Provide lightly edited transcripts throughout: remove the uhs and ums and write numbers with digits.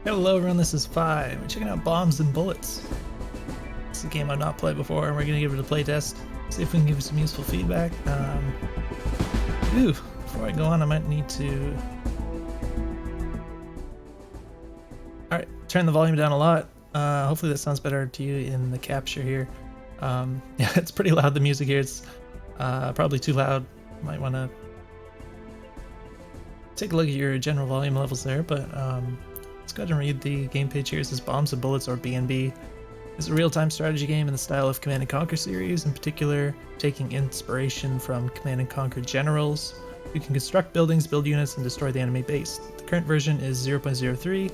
Hello everyone, this is Fi. We're checking out Bombs and Bullets. It's a game I've not played before, and we're gonna give it a playtest. See if we can give it some useful feedback. Before I go on, I might need to... Alright, turn the volume down a lot. Hopefully that sounds better to you in the capture here. Yeah, it's pretty loud, the music here. It's probably too loud. Might want to take a look at your general volume levels there, but let's go ahead and read the game page here. It says Bombs and Bullets, or B&B, is a real-time strategy game in the style of Command & Conquer series, in particular taking inspiration from Command & Conquer Generals. You can construct buildings, build units, and destroy the enemy base. The current version is 0.03,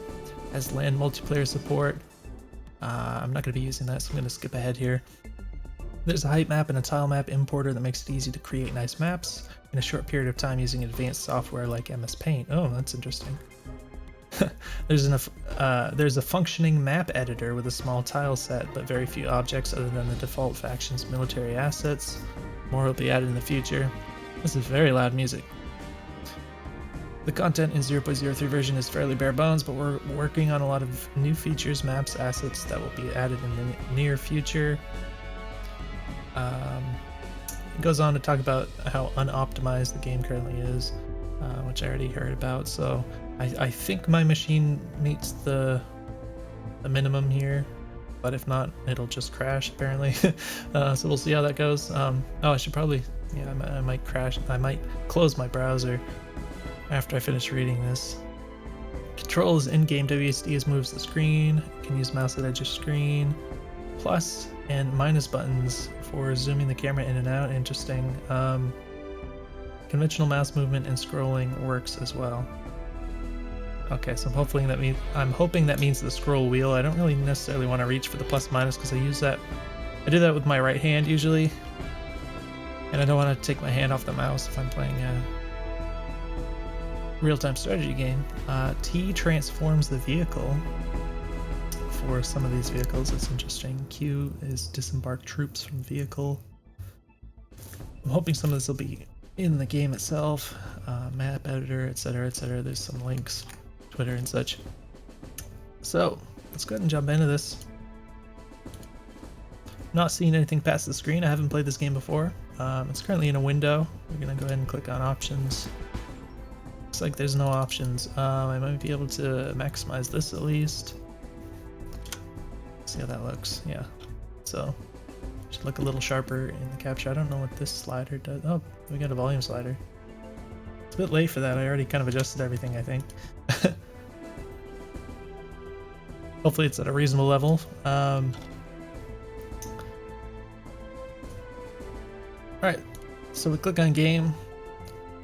has LAN multiplayer support. I'm not going to be using that, so I'm going to skip ahead here. There's a height map and a tile map importer that makes it easy to create nice maps in a short period of time using advanced software like MS Paint. Oh, that's interesting. There's a functioning map editor with a small tile set, but very few objects other than the default faction's military assets. More will be added in the future. This is very loud music. The content in 0.03 version is fairly bare bones, but we're working on a lot of new features, maps, assets that will be added in the near future. It goes on to talk about how unoptimized the game currently is, which I already heard about. So I think my machine meets the minimum here, but if not, it'll just crash apparently. So we'll see how that goes. Oh, I should probably, yeah, I might crash. I might close my browser after I finish reading this. Controls in-game WSD moves the screen. You can use mouse at edge of screen. Plus and minus buttons for zooming the camera in and out. Interesting. Conventional mouse movement and scrolling works as well. Okay, so I'm hoping that means the scroll wheel. I don't really necessarily want to reach for the plus minus because I do that with my right hand usually, and I don't want to take my hand off the mouse if I'm playing a real-time strategy game. T transforms the vehicle. For some of these vehicles, it's interesting. Q is disembark troops from vehicle. I'm hoping some of this will be in the game itself. Map editor, etc., etc. There's some links, Twitter and such. So let's go ahead and jump into this. Not seeing anything past the screen. I haven't played this game before. It's currently in a window. We're gonna go ahead and click on options. Looks like there's no options. I might be able to maximize this at least. See how that looks. Yeah, so should look a little sharper in the capture. I don't know what this slider does. Oh, we got a volume slider. It's a bit late for that. I already kind of adjusted everything, I think. Hopefully it's at a reasonable level. Alright, so we click on game,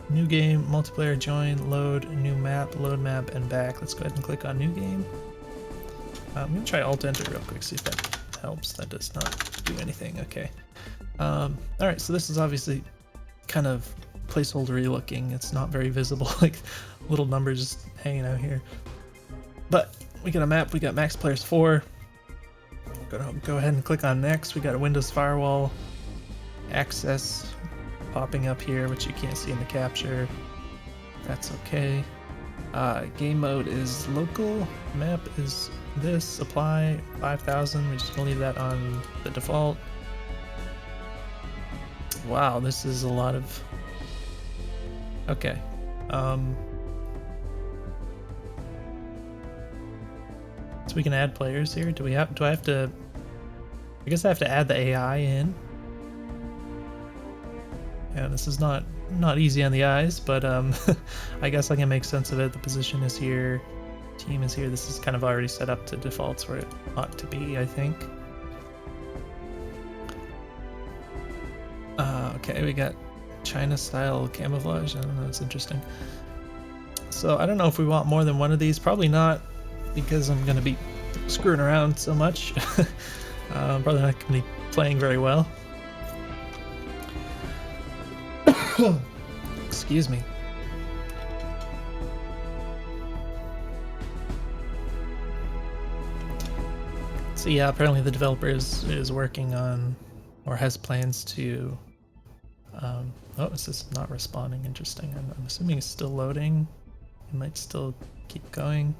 new game, multiplayer, join, load, new map, load map, and back. Let's go ahead and click on new game. I'm going to try Alt Enter real quick, see if that helps. That does not do anything. Okay. Alright, so this is obviously kind of placeholdery looking. It's not very visible, like little numbers just hanging out here. But we got a map, we got max players 4. Go ahead and click on next. We got a Windows firewall access popping up here, which you can't see in the capture. That's okay. Game mode is local, map is this, apply 5000, we're just gonna leave that on the default. Wow, this is a lot of... Okay. So we can add players here. Do I have to... I guess I have to add the AI in. Yeah, this is not easy on the eyes, but I guess I can make sense of it. The position is here, team is here. This is kind of already set up to defaults where it ought to be, I think. Okay, we got China style camouflage. I don't know, it's interesting. So I don't know if we want more than one of these. Probably not, because I'm going to be screwing around so much. Probably not going to be playing very well. Excuse me. So yeah, apparently the developer is working on, or has plans to... oh, it's just not responding. Interesting. I'm assuming it's still loading. It might still keep going.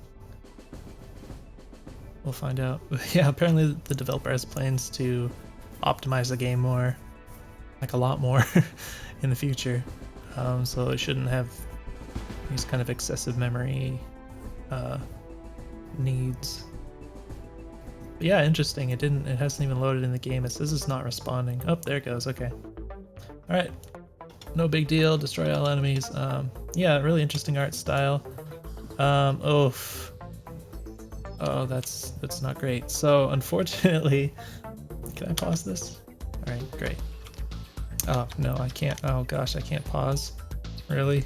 we'll find out. Yeah, apparently the developer has plans to optimize the game more, like a lot more, in the future. So it shouldn't have these kind of excessive memory needs. But yeah, interesting. It hasn't even loaded in the game. It says it's not responding. Oh, there it goes. Okay. All right. No big deal. Destroy all enemies. Yeah, really interesting art style. Oh, that's not great. So unfortunately, can I pause this? All right, great. Oh no, I can't. Oh gosh, I can't pause. Really?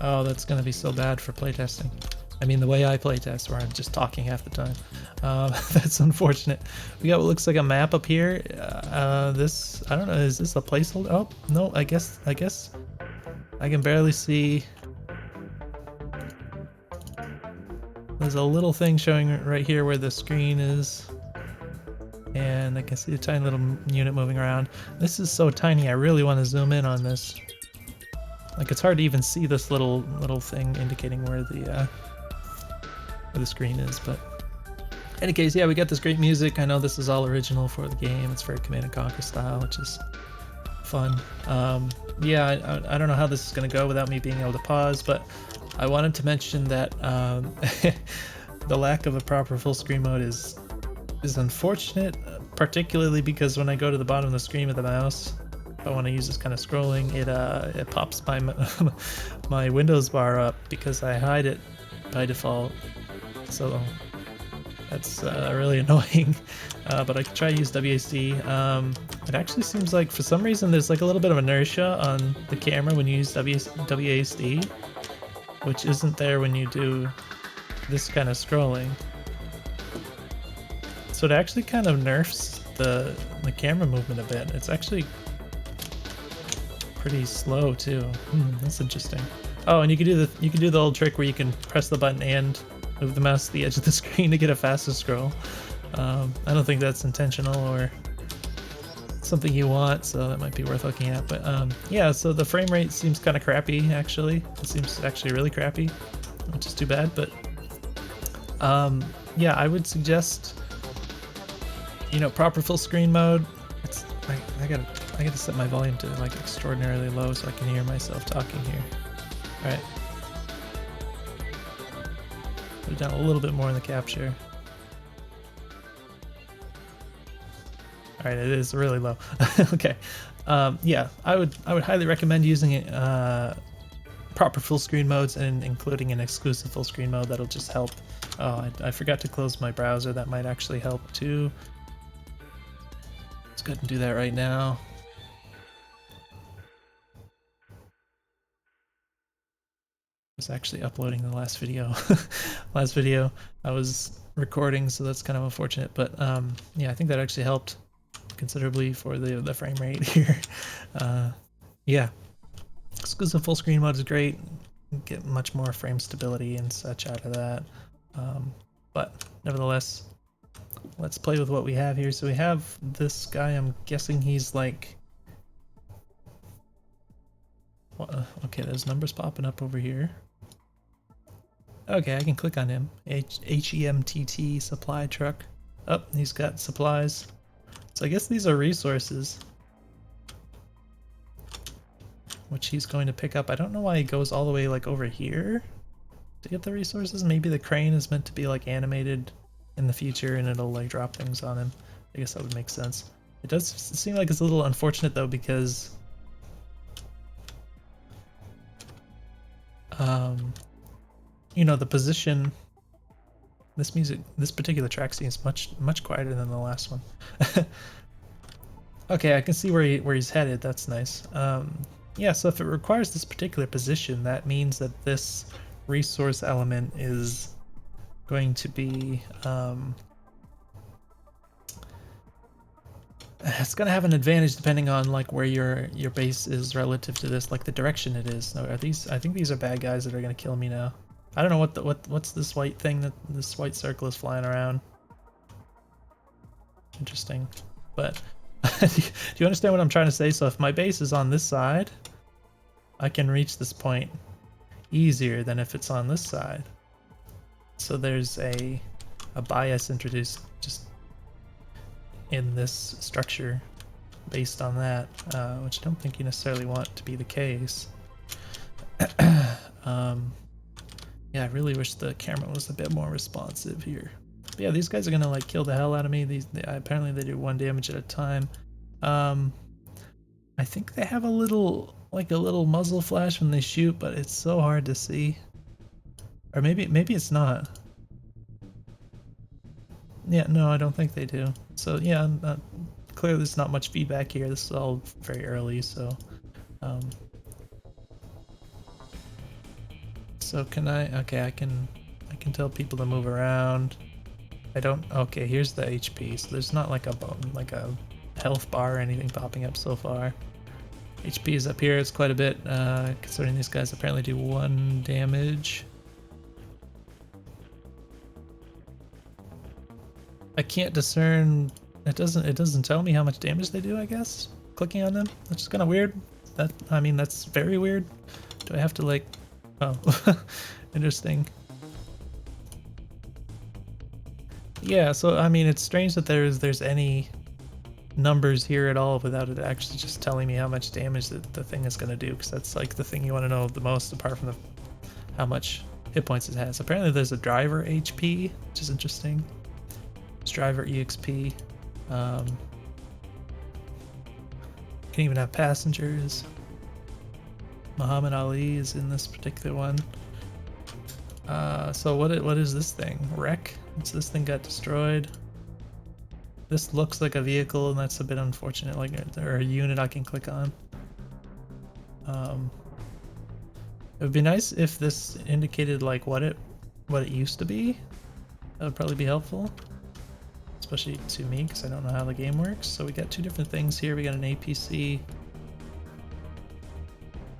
Oh, that's gonna be so bad for playtesting. I mean, the way I playtest, where I'm just talking half the time. That's unfortunate. We got what looks like a map up here. This, I don't know, is this a placeholder? Oh, no, I guess I can barely see. There's a little thing showing right here where the screen is. And I can see a tiny little unit moving around. This is so tiny, I really want to zoom in on this. Like, it's hard to even see this little thing indicating where the screen is, but in any case, yeah, we got this great music. I know this is all original for the game. It's very Command and Conquer style, which is fun. Yeah, I don't know how this is going to go without me being able to pause, but I wanted to mention that the lack of a proper full screen mode is unfortunate, particularly because when I go to the bottom of the screen with the mouse, if I want to use this kind of scrolling, it pops my my Windows bar up because I hide it by default. So that's really annoying. But I could try to use WASD. It actually seems like for some reason there's like a little bit of inertia on the camera when you use WASD, which isn't there when you do this kind of scrolling. So it actually kind of nerfs the camera movement a bit. It's actually pretty slow too. That's interesting. Oh, and you can do the old trick where you can press the button and move the mouse to the edge of the screen to get a faster scroll. I don't think that's intentional or something you want, so that might be worth looking at. But yeah, so the frame rate seems kind of crappy actually. It seems actually really crappy, which is too bad. But yeah, I would suggest, you know, proper full screen mode. I gotta set my volume to like extraordinarily low so I can hear myself talking here. All right. Put it down a little bit more in the capture. All right, it is really low. Okay. Yeah, I would highly recommend using it, proper full screen modes and including an exclusive full screen mode. That'll just help. Oh, I forgot to close my browser. That might actually help too. Let's go ahead and do that right now. I was actually uploading the last video. Last video I was recording, so that's kind of unfortunate. But yeah, I think that actually helped considerably for the frame rate here. Yeah, exclusive full screen mode is great. Get much more frame stability and such out of that. But nevertheless, let's play with what we have here. So we have this guy. I'm guessing he's like, okay, there's numbers popping up over here. Okay, I can click on him. HEMTT supply truck. Oh, he's got supplies. So I guess these are resources, which he's going to pick up. I don't know why he goes all the way like over here to get the resources. Maybe the crane is meant to be like animated in the future and it'll like drop things on him. I guess that would make sense. It does seem like it's a little unfortunate though, because you know, the position, this particular track seems much quieter than the last one. Okay, I can see where he's headed. That's nice. Yeah, so if it requires this particular position, that means that this resource element is going to be it's gonna have an advantage depending on like where your base is relative to this, like the direction it is. So are these? I think these are bad guys that are gonna kill me now. I don't know what's this white thing that this white circle is flying around. Interesting, but do you understand what I'm trying to say? So if my base is on this side, I can reach this point easier than if it's on this side. So there's a a bias introduced just in this structure based on that, which I don't think you necessarily want to be the case. Yeah, I really wish the camera was a bit more responsive here. But yeah, these guys are gonna like kill the hell out of me. Apparently they do 1 damage at a time. I think they have a little muzzle flash when they shoot, but it's so hard to see. Or maybe it's not. Yeah, no, I don't think they do. So yeah, clearly there's not much feedback here. This is all very early, so so can I? Okay, I can tell people to move around. I don't. Okay, here's the HP. So there's not like a health bar or anything popping up so far. HP is up here. It's quite a bit, considering these guys apparently do 1 damage. I can't discern. It doesn't tell me how much damage they do, I guess. Clicking on them, which is kind of weird. I mean, that's very weird. Do I have to like? Oh, interesting. Yeah, so I mean, it's strange that there's any numbers here at all without it actually just telling me how much damage the thing is going to do, because that's like the thing you want to know the most, apart from how much hit points it has. Apparently there's a driver HP, which is interesting. It's driver EXP. Can even have passengers. Muhammad Ali is in this particular one. So what is this thing? Wreck? So this thing got destroyed. This looks like a vehicle, and that's a bit unfortunate. Like, or a unit I can click on. It would be nice if this indicated like what it used to be. That would probably be helpful, especially to me because I don't know how the game works. So we got 2 different things here. We got an APC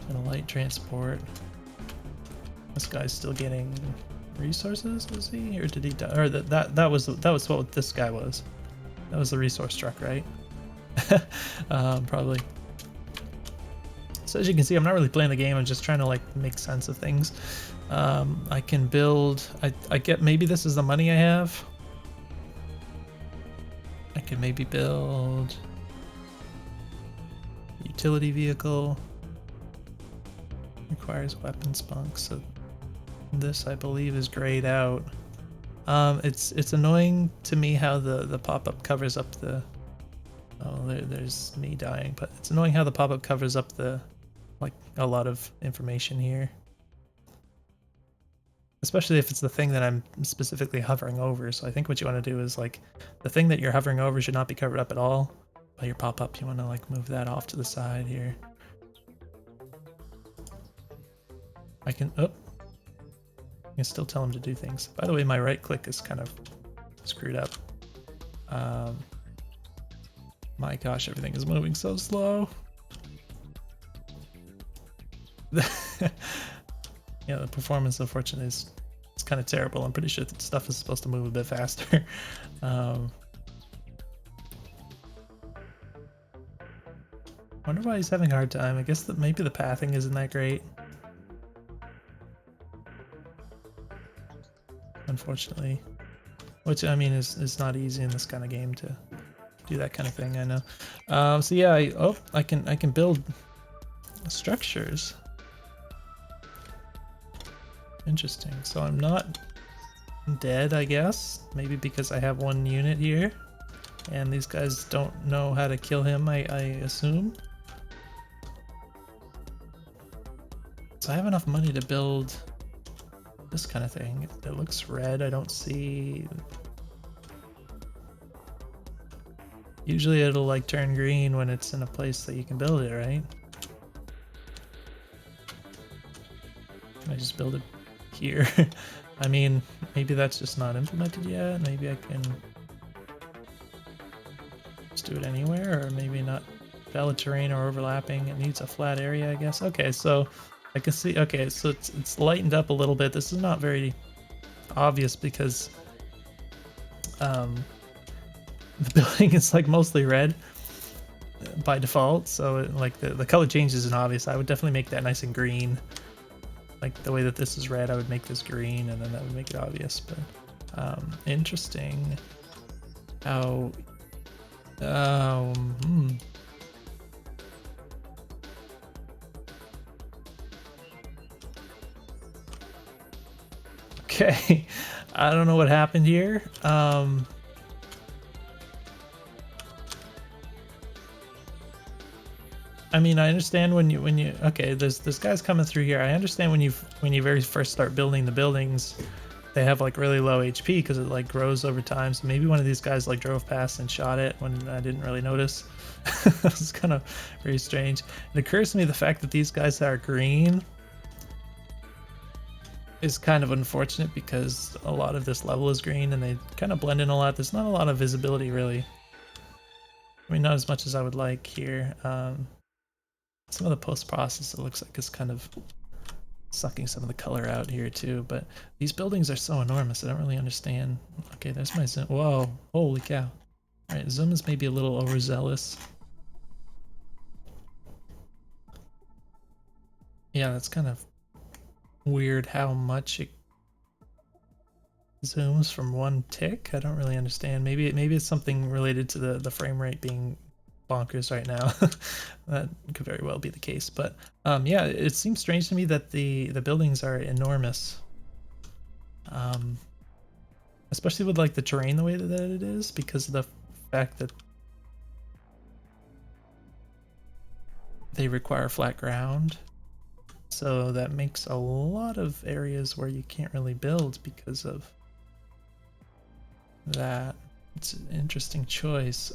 and a light transport. This guy's still getting resources, was he? Or did he die? Or that was what this guy was. That was the resource truck, right? Probably. So as you can see, I'm not really playing the game. I'm just trying to like make sense of things. I can build. I get maybe this is the money I have. I can maybe build utility vehicle. Requires weapon spunk. So this I believe is grayed out. It's annoying to me how the pop-up covers up the. Oh, there's me dying, but it's annoying how the pop-up covers up like a lot of information here. Especially if it's the thing that I'm specifically hovering over. So I think what you want to do is like the thing that you're hovering over should not be covered up at all. By your pop-up, you want to like move that off to the side here. I can still tell him to do things. By the way, my right click is kind of screwed up. My gosh, everything is moving so slow. Yeah, the performance, unfortunately, is kind of terrible. I'm pretty sure that stuff is supposed to move a bit faster. Wonder why he's having a hard time. I guess that maybe the pathing isn't that great. Unfortunately, which I mean is not easy in this kind of game to do that kind of thing. I know. So yeah, I can build structures. Interesting. So I'm not dead, I guess. Maybe because I have 1 unit here, and these guys don't know how to kill him. I assume. So I have enough money to build this kind of thing. It looks red. I don't see. Usually it'll like turn green when it's in a place that you can build it, right? Can I just build it here? I mean, maybe that's just not implemented yet. Maybe I can just do it anywhere, or maybe not. Valid terrain or overlapping. It needs a flat area, I guess. Okay, so I can see. Okay, so it's lightened up a little bit. This is not very obvious because the building is like mostly red by default. So like the color change isn't obvious. I would definitely make that nice and green. Like the way that this is red, I would make this green, and then that would make it obvious. But Interesting. How... Hmm. Okay, I don't know what happened here. I mean, I understand when you okay, there's guys coming through here. I understand when you very first start building the buildings, they have like really low HP because it like grows over time. So maybe one of these guys like drove past and shot it when I didn't really notice. It's kind of very strange. It occurs to me the fact that these guys are green is kind of unfortunate because a lot of this level is green and they kind of blend in a lot. There's not a lot of visibility really. I mean, not as much as I would like here. Some of the post-process, it looks like is kind of sucking some of the color out here too, but these buildings are so enormous, I don't really understand. Okay, there's my zoom. Whoa, holy cow. Alright, zoom is maybe a little overzealous. Yeah, that's kind of weird how much it zooms from one tick. I don't really understand. Maybe it's something related to the frame rate being bonkers right now. That could very well be the case. But yeah, it seems strange to me that the buildings are enormous. Especially with like the terrain the way that it is, because of the fact that they require flat ground. So that makes a lot of areas where you can't really build because of that. It's an interesting choice.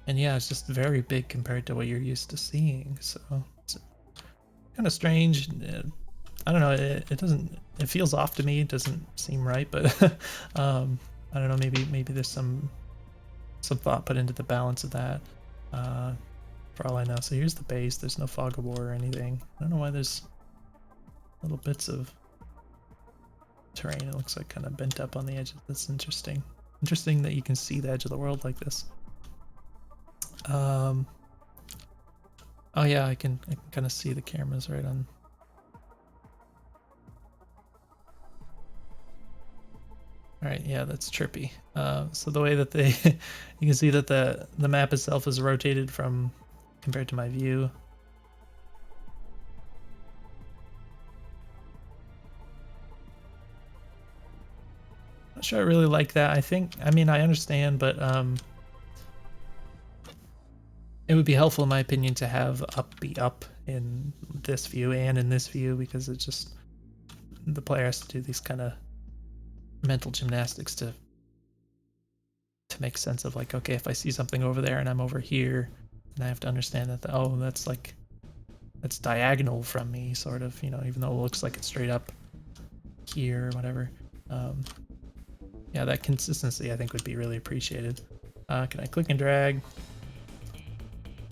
And yeah, it's just very big compared to what you're used to seeing. So it's kind of strange. I don't know. It doesn't. It feels off to me. It doesn't seem right, but I don't know. Maybe there's some thought put into the balance of that. For all I know. So here's the base. There's no fog of war or anything. I don't know why there's little bits of terrain. It looks like kind of bent up on the edges. That's interesting. Interesting that you can see the edge of the world like this. Oh yeah, I can kind of see the cameras right on. All right, yeah, that's trippy. So the way that they, you can see that the map itself is rotated from compared to my view. Not sure I really like that. I mean, I understand, but it would be helpful in my opinion to have up be up in this view and in this view, because it's just the player has to do these kind of mental gymnastics to make sense of like, okay, if I see something over there and I'm over here, and I have to understand that oh, that's diagonal from me, sort of, you know, even though it looks like it's straight up here or whatever. Yeah, that consistency I think would be really appreciated. Can I click and drag?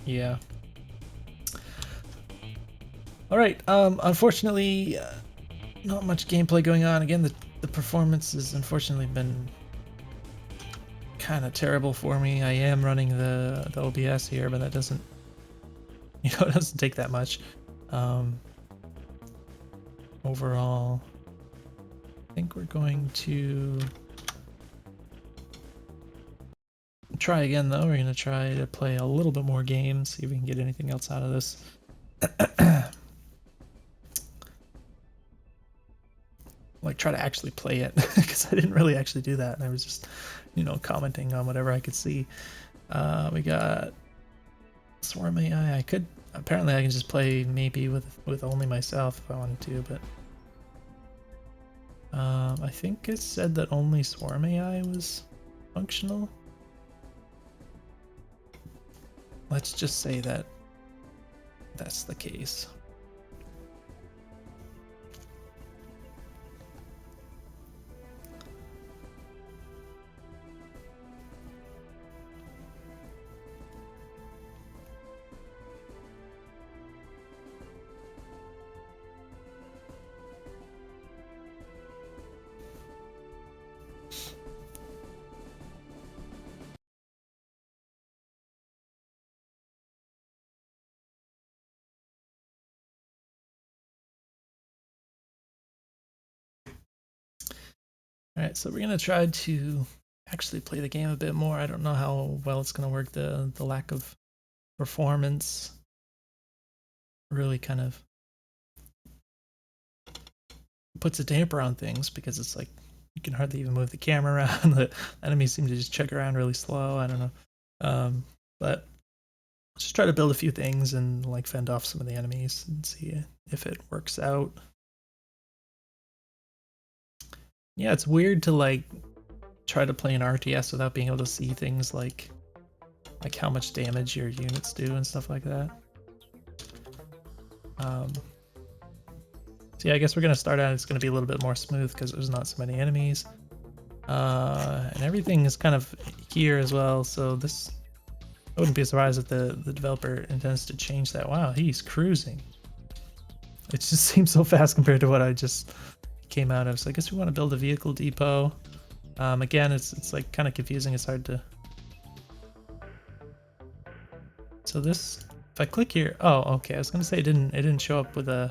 Yeah. All right. Unfortunately, not much gameplay going on. Again, the performance has unfortunately been kind of terrible for me. I am running the OBS here, but that doesn't, you know, it doesn't take that much. Overall, I think we're going to try again though. We're going to try to play a little bit more games, see if we can get anything else out of this. Like try to actually play it, because I didn't really actually do that, and I was just, you know, commenting on whatever I could see. We got Swarm AI. I could, apparently I can just play maybe with only myself if I wanted to, but I think it said that only Swarm AI was functional. Let's just say that that's the case. Alright, so we're gonna try to actually play the game a bit more. I don't know how well it's gonna work. The lack of performance really kind of puts a damper on things because it's like you can hardly even move the camera around. The enemies seem to just check around really slow. I don't know. But just try to build a few things and like fend off some of the enemies and see if it works out. Yeah, it's weird to like try to play an RTS without being able to see things like how much damage your units do and stuff like that. So yeah, I guess we're gonna start out. It's gonna be a little bit more smooth because there's not so many enemies, and everything is kind of here as well. So this, I wouldn't be surprised if the developer intends to change that. Wow, he's cruising. It just seems so fast compared to what I just came out of. So I guess we want to build a vehicle depot. Again, it's like kind of confusing. It's hard to. So this, if I click here, oh, okay. I was gonna say it didn't show up with an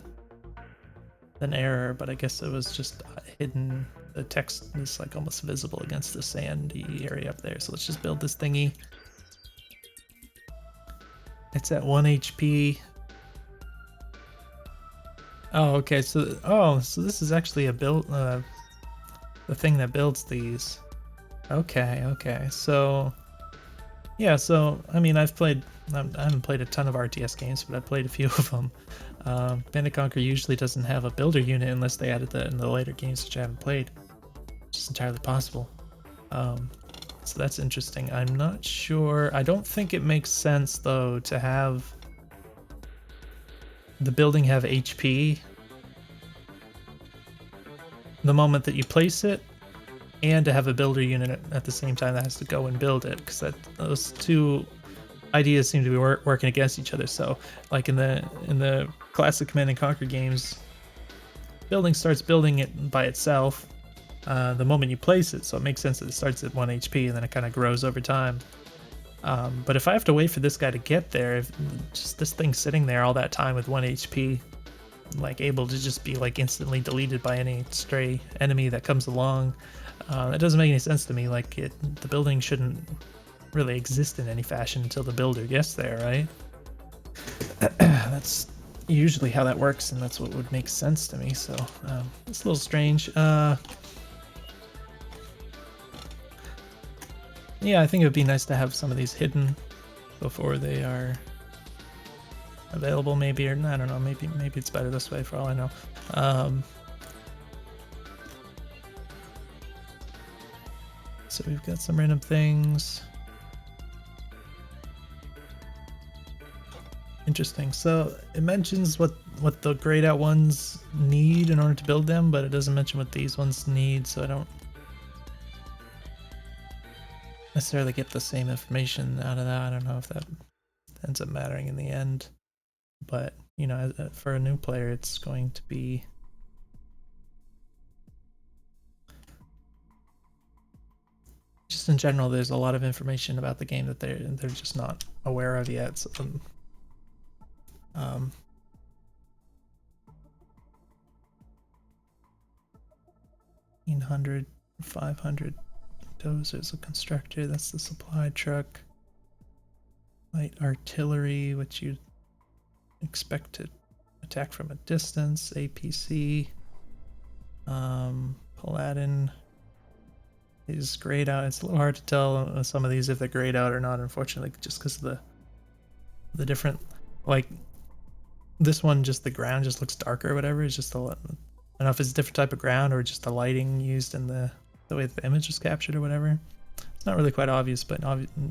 error, but I guess it was just hidden. The text is like almost visible against the sandy area up there. So let's just build this thingy. It's at 1 HP. Oh, okay. So this is actually a build, the thing that builds these. Okay. So yeah, so I mean, I haven't played a ton of RTS games, but I've played a few of them. Command & Conquer usually doesn't have a builder unit unless they added that in the later games, which I haven't played, which is entirely possible. So that's interesting. I'm not sure. I don't think it makes sense though to have the building have HP the moment that you place it, and to have a builder unit at the same time that has to go and build it, because those two ideas seem to be working against each other. So like in the classic Command & Conquer games, building starts building it by itself the moment you place it, so it makes sense that it starts at 1 HP and then it kind of grows over time. But if I have to wait for this guy to get there, if just this thing sitting there all that time with 1 HP, like able to just be like instantly deleted by any stray enemy that comes along, that doesn't make any sense to me. Like the building shouldn't really exist in any fashion until the builder gets there, right? That's usually how that works, and that's what would make sense to me. So it's a little strange. Yeah, I think it would be nice to have some of these hidden before they are available, maybe, or I don't know, maybe it's better this way for all I know. So we've got some random things. Interesting. So it mentions what the grayed out ones need in order to build them, but it doesn't mention what these ones need, so I don't necessarily get the same information out of that. I don't know if that ends up mattering in the end, but you know, for a new player, it's going to be just in general. There's a lot of information about the game that they're just not aware of yet. So, 1,500, 500 dozers, a constructor. That's the supply truck. Light artillery, which you expect to attack from a distance. APC. Paladin is grayed out. It's a little hard to tell some of these if they're grayed out or not, unfortunately, just because of the different, like this one, just the ground just looks darker or whatever. It's just I don't know if it's a different type of ground or just the lighting used in the way the image was captured or whatever. It's not really quite obvious, but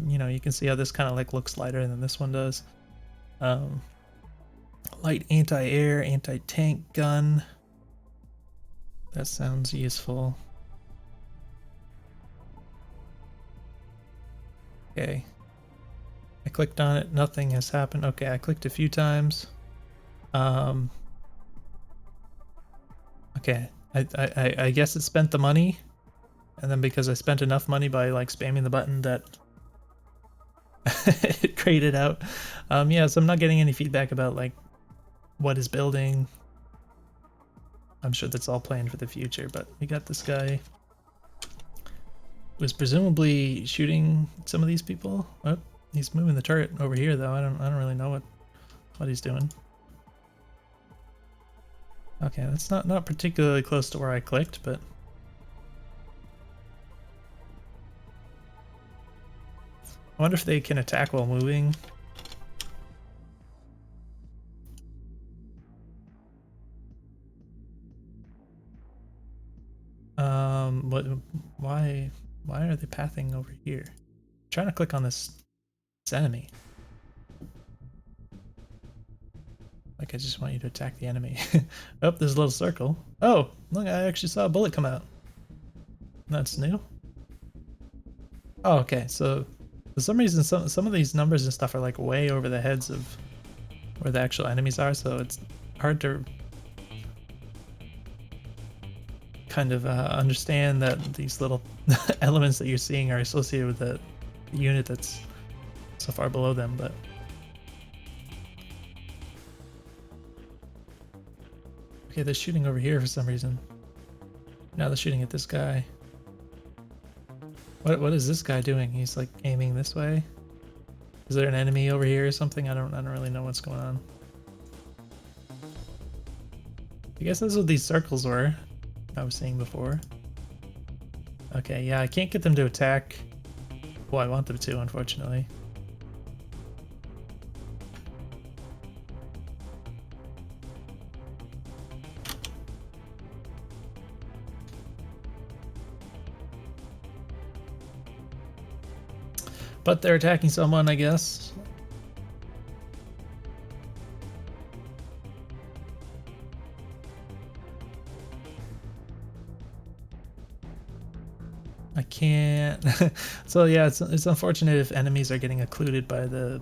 you know, you can see how this kind of like looks lighter than this one does. Light anti-air, anti-tank gun. That sounds useful. Okay. I clicked on it, nothing has happened. Okay, I clicked a few times. Okay, I guess it spent the money, and then because I spent enough money by like spamming the button, that it graded out. Yeah, so I'm not getting any feedback about like what is building. I'm sure that's all planned for the future, but we got this guy was presumably shooting some of these people. Oh, he's moving the turret over here though. I don't really know what he's doing. Okay, that's not particularly close to where I clicked, but I wonder if they can attack while moving. What? Why are they pathing over here? I'm trying to click on this enemy. Like I just want you to attack the enemy. Oh, there's a little circle. Oh, look, I actually saw a bullet come out. That's new. Oh, okay. So for some reason, some of these numbers and stuff are like way over the heads of where the actual enemies are, so it's hard to kind of understand that these little elements that you're seeing are associated with the unit that's so far below them. But okay, they're shooting over here for some reason. Now they're shooting at this guy. What is this guy doing? He's like aiming this way. Is there an enemy over here or something? I don't really know what's going on. I guess that's what these circles were I was seeing before. Okay, yeah, I can't get them to attack. Well, I want them to, unfortunately. But they're attacking someone, I guess. I can't. So yeah, it's unfortunate if enemies are getting occluded by the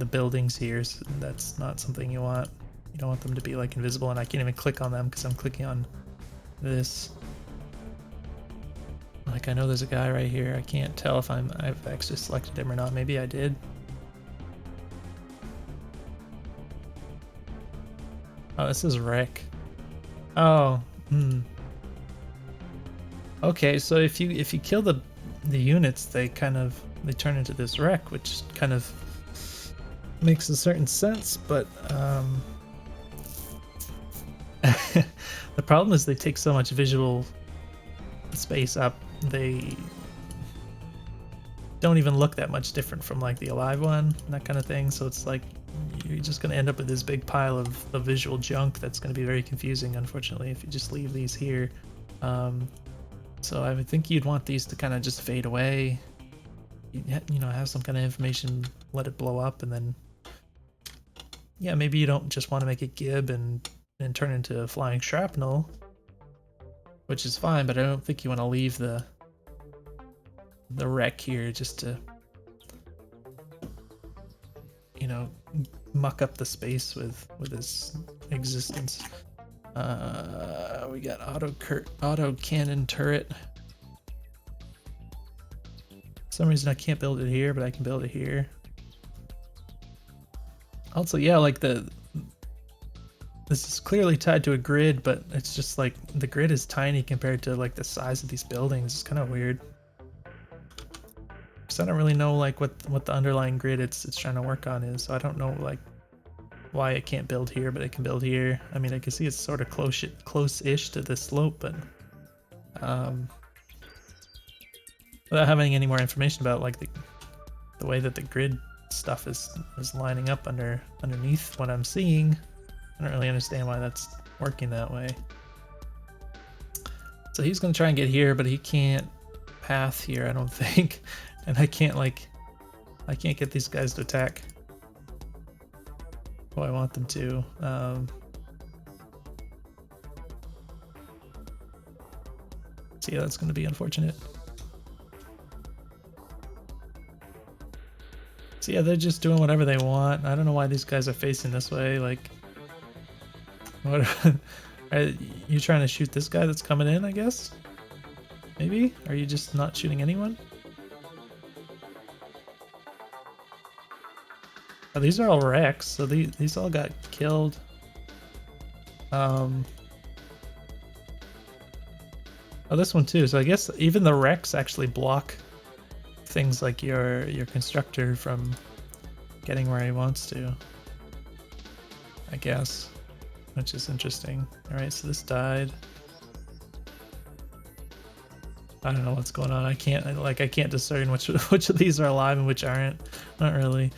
buildings here. So that's not something you want. You don't want them to be like invisible, and I can't even click on them because I'm clicking on this. Like I know there's a guy right here. I can't tell if I've actually selected him or not. Maybe I did. Oh, this is wreck. Oh, okay, so if you kill the units, they turn into this wreck, which kind of makes a certain sense, but the problem is they take so much visual space up. They don't even look that much different from like the alive one, that kind of thing. So it's like you're just going to end up with this big pile of visual junk that's going to be very confusing, unfortunately, if you just leave these here. So I would think you'd want these to kind of just fade away. You know, have some kind of information, let it blow up, and then yeah, maybe you don't just want to make it gib and turn into flying shrapnel, which is fine, but I don't think you want to leave the wreck here just to, you know, muck up the space with its existence. We got auto cannon turret. For some reason I can't build it here, but I can build it here. Also, yeah, like this is clearly tied to a grid, but it's just like the grid is tiny compared to like the size of these buildings. It's kind of weird. Because I don't really know like what the underlying grid it's trying to work on is, so I don't know like why it can't build here, but it can build here. I mean, I can see it's sort of close-ish to the slope, but without having any more information about like the way that the grid stuff is lining up underneath what I'm seeing, I don't really understand why that's working that way. So he's gonna try and get here, but he can't path here, I don't think, and I can't get these guys to attack. Oh, I want them to. So yeah, that's going to be unfortunate. So yeah, they're just doing whatever they want. I don't know why these guys are facing this way. Like, what? Are you trying to shoot this guy that's coming in, I guess? Maybe? Are you just not shooting anyone? Oh, these are all wrecks, so these all got killed. Oh, this one too. So I guess even the wrecks actually block things like your constructor from getting where he wants to, I guess, which is interesting. All right, so this died. I don't know what's going on. I can't discern which which of these are alive and which aren't. Not really.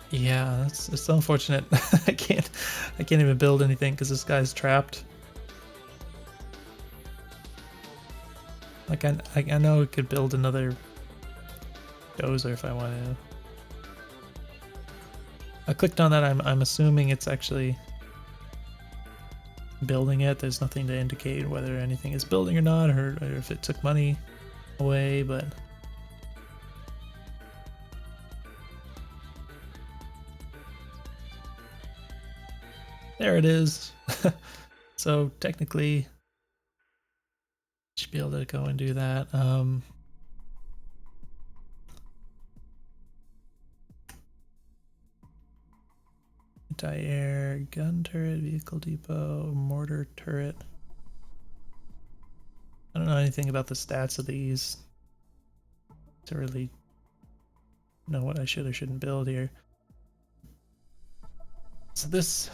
Yeah, it's unfortunate. I can't even build anything because this guy's trapped. Like I know I could build another dozer if I wanted to. I clicked on that. I'm assuming it's actually building it. There's nothing to indicate whether anything is building or not, or if it took money away, but there it is. So technically should be able to go and do that. Anti-air, gun turret, vehicle depot, mortar turret. I don't know anything about the stats of these to really know what I should or shouldn't build here. So this,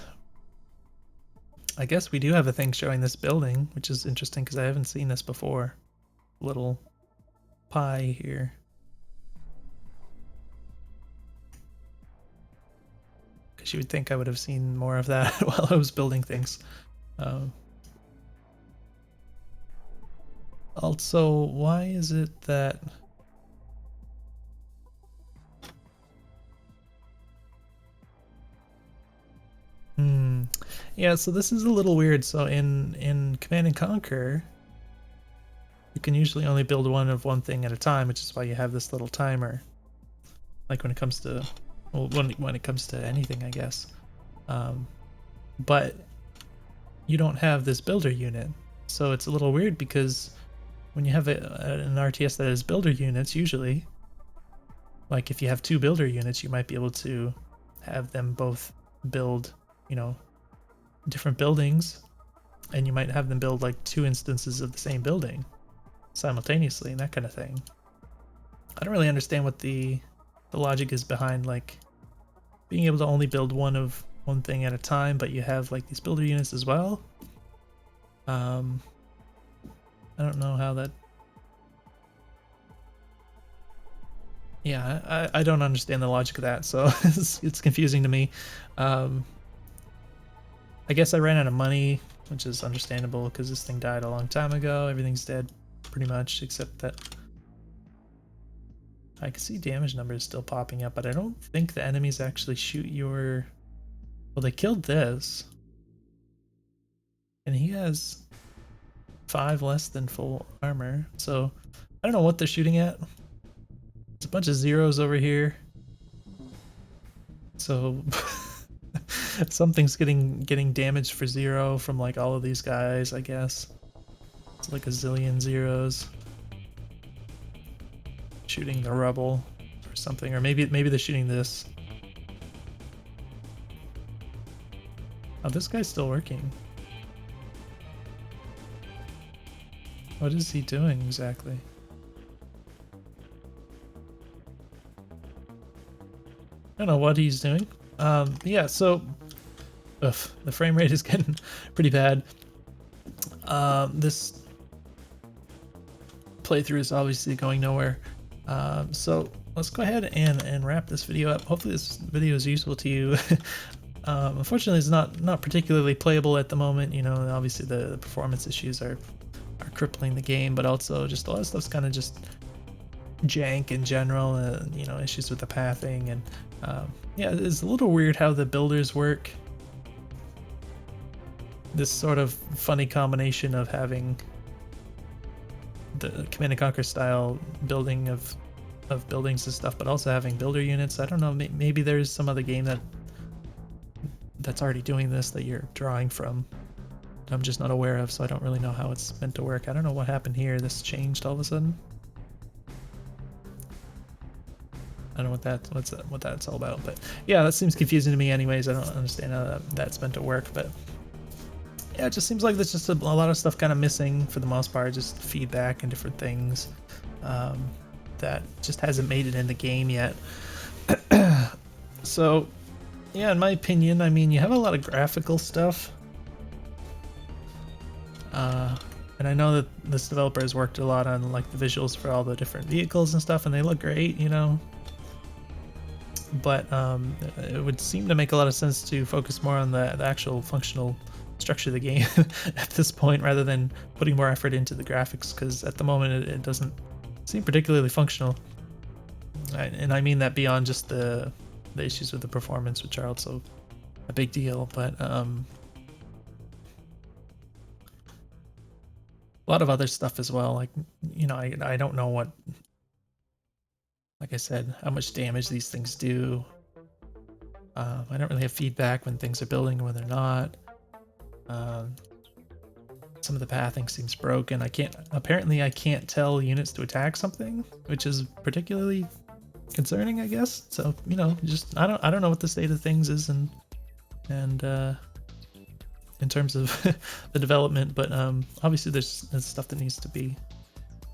I guess we do have a thing showing this building, which is interesting because I haven't seen this before. Little pie here. Because you would think I would have seen more of that while I was building things. Also, why is it that... Yeah, so this is a little weird. So in Command and Conquer, you can usually only build one thing at a time, which is why you have this little timer. Like when it comes to, well, when it comes to anything, I guess. But you don't have this builder unit, so it's a little weird because when you have an RTS that has builder units, usually, like if you have two builder units, you might be able to have them both build, you know, different buildings, and you might have them build like two instances of the same building simultaneously and that kind of thing. I don't really understand what the logic is behind like being able to only build one thing at a time, but you have like these builder units as well. I don't know how that... Yeah, I don't understand the logic of that, so it's confusing to me. I guess I ran out of money, which is understandable because this thing died a long time ago. Everything's dead pretty much, except that I can see damage numbers still popping up, but I don't think the enemies actually shoot your... Well, they killed this. And he has 5 less than full armor, so I don't know what they're shooting at. There's a bunch of zeros over here. So... something's getting damaged for 0 from like all of these guys, I guess. It's like a zillion zeros shooting the rubble or something, or maybe they're shooting this. Oh, this guy's still working. What is he doing exactly? I don't know what he's doing. Yeah, so the frame rate is getting pretty bad. This playthrough is obviously going nowhere. So let's go ahead and wrap this video up. Hopefully this video is useful to you. Unfortunately, it's not particularly playable at the moment. You know, obviously the performance issues are crippling the game, but also just a lot of stuff's kind of just jank in general. You know, issues with the pathing, and yeah, it's a little weird how the builders work. This sort of funny combination of having the Command and Conquer style building of buildings and stuff, but also having builder units. I don't know, maybe there's some other game that's already doing this that you're drawing from. I'm just not aware of, so I don't really know how it's meant to work. I don't know what happened here. This changed all of a sudden. I don't know what that's all about, but yeah, that seems confusing to me anyways. I don't understand how that's meant to work, but Yeah, it just seems like there's just a lot of stuff kind of missing for the most part, just feedback and different things um, that just hasn't made it in the game yet. So, yeah, in my opinion, I mean, you have a lot of graphical stuff. And I know that this developer has worked a lot on like the visuals for all the different vehicles and stuff, and they look great, you know. But it would seem to make a lot of sense to focus more on the actual functional structure of the game at this point, rather than putting more effort into the graphics, because at the moment it doesn't seem particularly functional. And I mean that beyond just the issues with the performance, which are also a big deal, but a lot of other stuff as well. Like, you know, I don't know what, like I said, how much damage these things do. I don't really have feedback when things are building and when they're not. Some of the pathing seems broken. Apparently I can't tell units to attack something, which is particularly concerning, I guess. So, you know, just I don't know what the state of things is, and in terms of the development, but obviously there's stuff that needs to be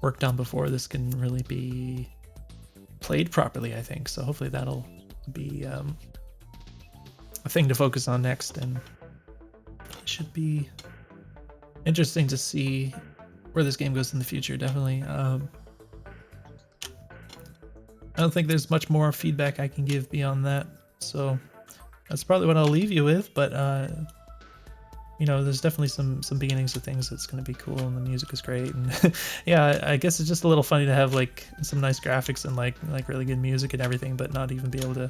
worked on before this can really be played properly, I think. So hopefully that'll be a thing to focus on next, and it should be interesting to see where this game goes in the future. Definitely. I don't think there's much more feedback I can give beyond that, so that's probably what I'll leave you with. But you know, there's definitely some beginnings of things that's going to be cool, and the music is great, and yeah, I guess it's just a little funny to have like some nice graphics and like really good music and everything, but not even be able to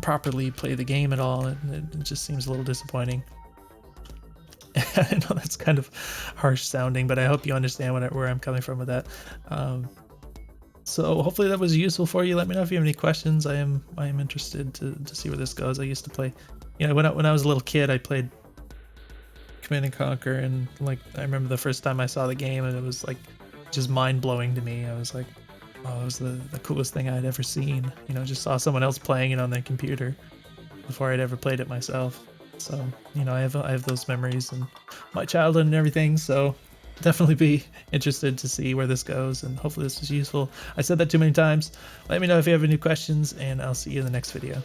properly play the game at all. It just seems a little disappointing. I know that's kind of harsh sounding, but I hope you understand where I'm coming from with that. So hopefully that was useful for you. Let me know if you have any questions. I am interested to see where this goes. I used to play, you know, when I was a little kid, I played Command and Conquer, and like I remember the first time I saw the game, and it was like just mind blowing to me. I was like, oh, it was the coolest thing I'd ever seen. You know, just saw someone else playing it on their computer before I'd ever played it myself. So, you know, I have those memories and my childhood and everything. So definitely be interested to see where this goes, and hopefully this was useful. I said that too many times. Let me know if you have any questions, and I'll see you in the next video.